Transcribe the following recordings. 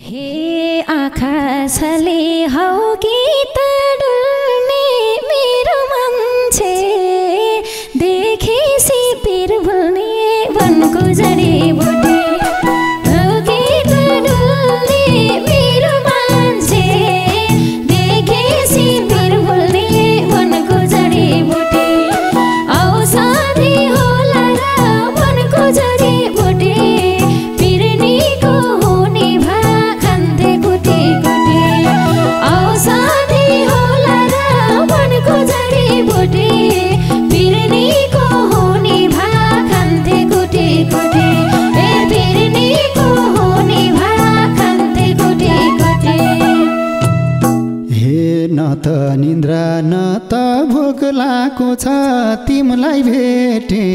हे आँखा छले हौ गीत डुल्ने मेरो मान्छे देखेसी पिर भुल्ने वनको जडीबुटी हौ गीत डुल्ने मेरो मान्छे देखेसी पिर भुल्ने वनको जडीबुटी औषधि होला र वनको जडीबुटी पिर्नीको हुने भा खान्थे कुटी कुटी औषधि होला र वनको जडीबुटी पिर्नीको हुने भा खान्थे कुटी कुटी ए पिर्नीको हुने भा खान्थे कुटी कुटी। हे न त निन्द्रा न त भोक लागेको छ तिमीलाई भेटे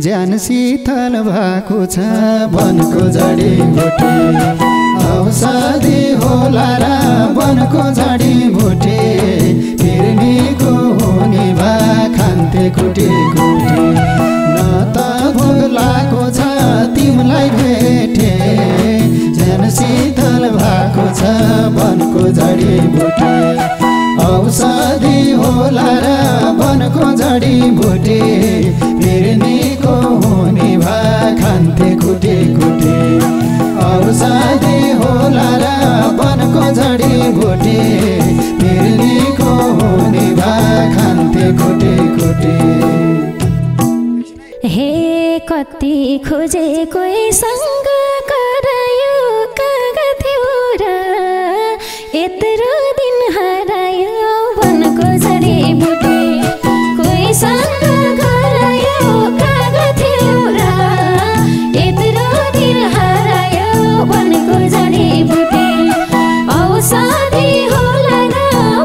ज्यान शीतल भएको छ वनको जडीबुटी औषधि होला र वनको जडीबुटी पिर्नीको हुने भा खान्थे कुटी कुटी न त भोक लागेको छ तिमीलाई भेटे ज्यान शीतल भएको छ वनको जडीबुटी औषधि होला र वनको जडीबुटी पिर्नीको हुने भा खान्थे कुटी कुटी औषधि होला र वनको जडीबुटी पिर्नीको हुने भा खान्थे कुटी कुटी। हे कति खोजे कोहीसँग करायो कागा थियो र यत्रो दिन हरायो वनको जडीबुटी कोहीसँग करायो कागा थियो र यत्रो दिन हरायो वनको जडीबुटी औषधि होला र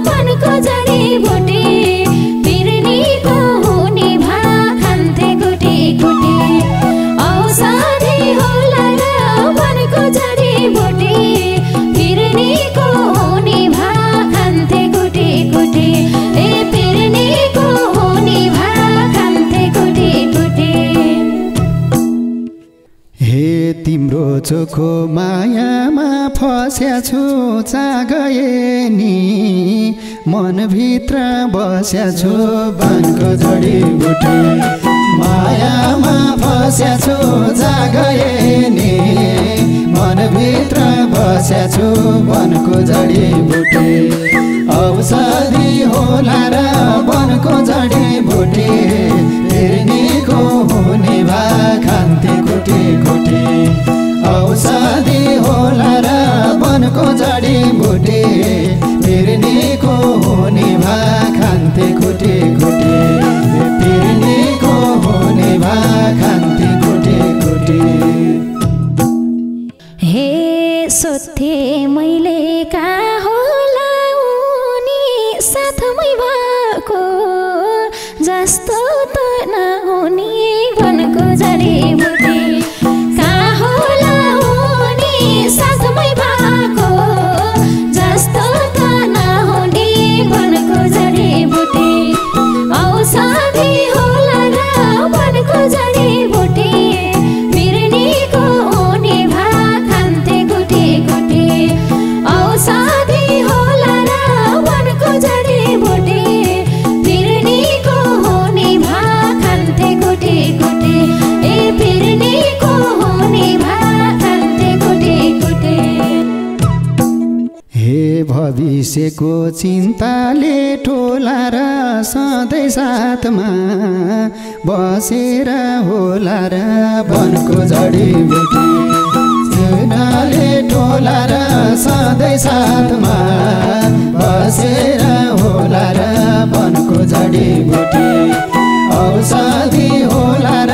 वनको जडीबुटी पिर्नीको हुने भा खान्थे कुटी कुटी औषधि होला र वनको जडीबुटी पिर्नीको हुने भा खान्थे कुटी कुटी ए पिर्नीको हुने भा खान्थे कुटी कुटी। हे तिम्रो चोखो मायामा फस्या छु गए नि मनभित्र बस्या छु वनको जडीबुटी मायामा फस्या छु गए नि मनभित्र बस्या छु वनको जडीबुटी औषधि होला र वनको जडीबुटी पिर्नीको हुने भा खान्थे कुटी कुटी औषधि होला र वनको जडीबुटी पिर्नीको हुने भा खान्थे कुटी कुटी पिर्नीको हुने भा खान्थे कुटी कुटी। हे सोध्थे मैले कहाँ होला उनी साथमै भएको जस्तो त नहुने वनको जडीबुटी कहाँ होला उनी साथमै भएको जस्तो त नहुने वनको जडीबुटी औषधि होला र वनको जडीबुटी पिर्नीको हुने भा खान्थे कुटी कुटी औषधि होला र वनको जडीबुटी पिर्नीको हुने भा खान्थे कुटी कुटी ए पिर्नीको हुने भा खान्थे कुटी कुटी। हे भविष्यको चिन्ताले टोला र सधैँ साथमा बसेर होला र वनको जडीबुटी चिन्ताले टोला र सधैँ साथमा बसेर होला र वनको जडीबुटी औषधि होला र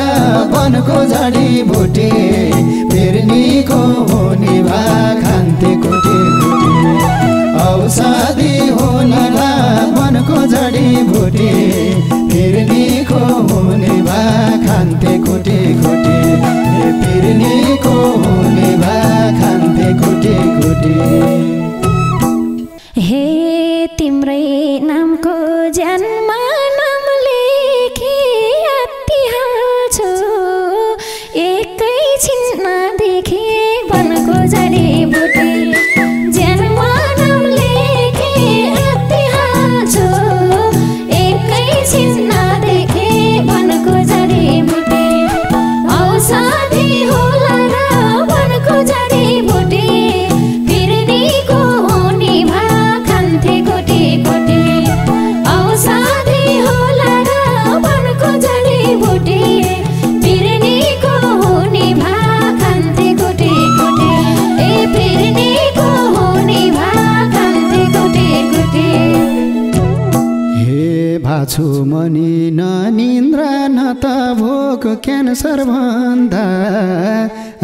वनको जडीबुटी पिर्नीको हुने भा खान्थे कुटी कुटी औषधि होला र वनको जडीबुटी पिर्नीको हुने भा खान्थे कुटी कुटी पिर्नीको हुने भा खान्थे कुटी कुटी। हे तिम्रै नामको ज्यानमा नाम लेखी अति हाल्छु एकैछिनमा देखे वनको जडी छु मनी न निन्द्रा न त भोक क्यान्सर भन्दा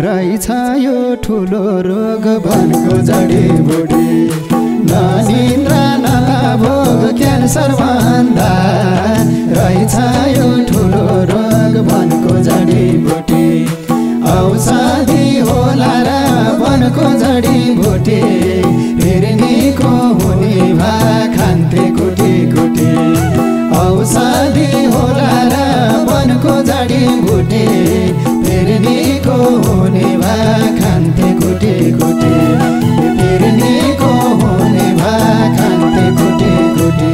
रहेछ यो ठुलो रोग वनको जडीबुटी न निन्द्रा न त भोक क्यान्सर भन्दा रहेछ यो ठुलो रोग वनको जडीबुटी औषधि होला र वनको जडीबुटी फेरि निको हुने भा खान्थे कुटी कुटी औषधि होला र वनको जडीबुटी फेरि निको हुने भा खान्थे कुटी कुटी फेरि निको हुने भा खान्थे कुटी कुटी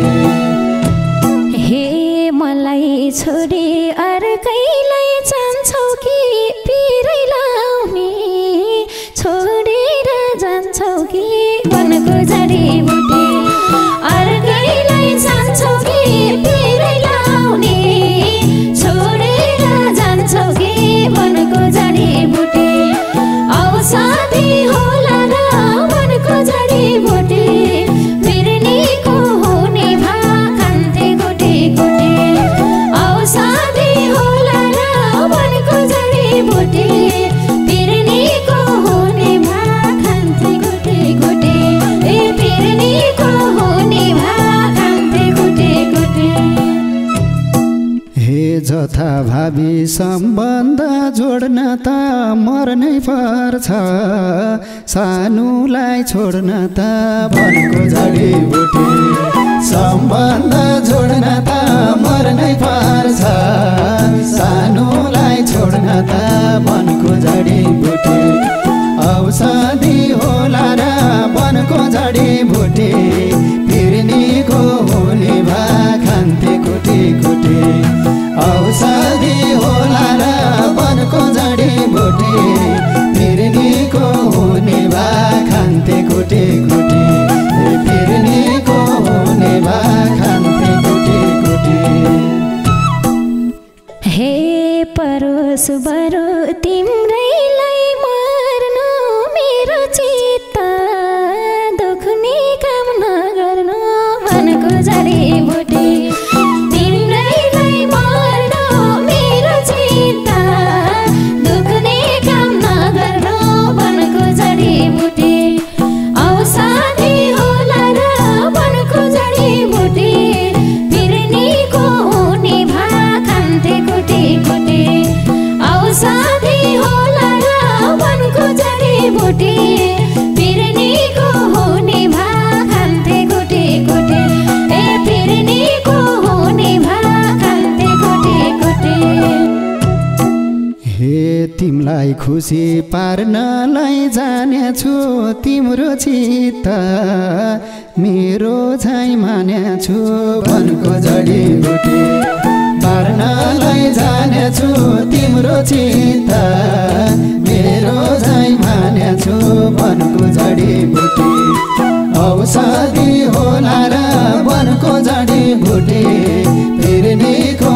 हे मलाई छोडी अर्कैलाई जान्छौ कि पिरै लाउने छोडेर जान्छौ कि वनको जडीबुटी अर्कैलाई जान्छौ कि पिरै लाउने छोडेर जान्छौ कि वनको जडीबुटी औषधि होला र वनको जडीबुटी फेरि निको हुने भा खान्थे कुटी कुटी औषधि होला र वनको जडीबुटी फेरि निको हुने भा खान्थे कुटी कुटी फेरि निको हुने भा खान्थे कुटी कुटी हे जथा भावी सम्बन्ध जोड्न त मर्नै पर्छ सानुलाई छोड्न त वनको जडीबुटी सम्बन्ध जोड्न त मर्नै पर्छ सानुलाई छोड्न त वनको जडीबुटी औषधि होला र वनको जडीबुटी फेरि निको हुने भा खान्थे कुटी कुटी औषधि होला र वनको जडीबुटी फेरि निको हुने भा खान्थे कुटी कुटी फेरि निको हुने भा खान्थे कुटी कुटी हे परोस बरु तिम्रैलाई मर्नु मेरो चित्त दुख्ने काम नगर्नु वनको जडीबुटी तिम्रैलाई मर्नु मेरो चित्त दुख्ने काम नगर्नु वनको जडीबुटी औषधि होला र वनको जडीबुटी फेरि निको हुने भा खान्थे कुटी कुटी औषधि होला र वनको जडीबुटी फेरि निको हुने भा खान्थे कुटी कुटी फेरि निको हुने भा खान्थे कुटी कुटी हे तिमलाई खुसी पार्नलाई जानेछु तिम्रो चित्त मेरो झैँ मानेछु वनको जडीबुटी पार्नलाई जानेछु तिम्रो चित्त मेरो झैँ मानेछु वनको जडीबुटी औषधि होला र वनको जडीबुटी फेरि निको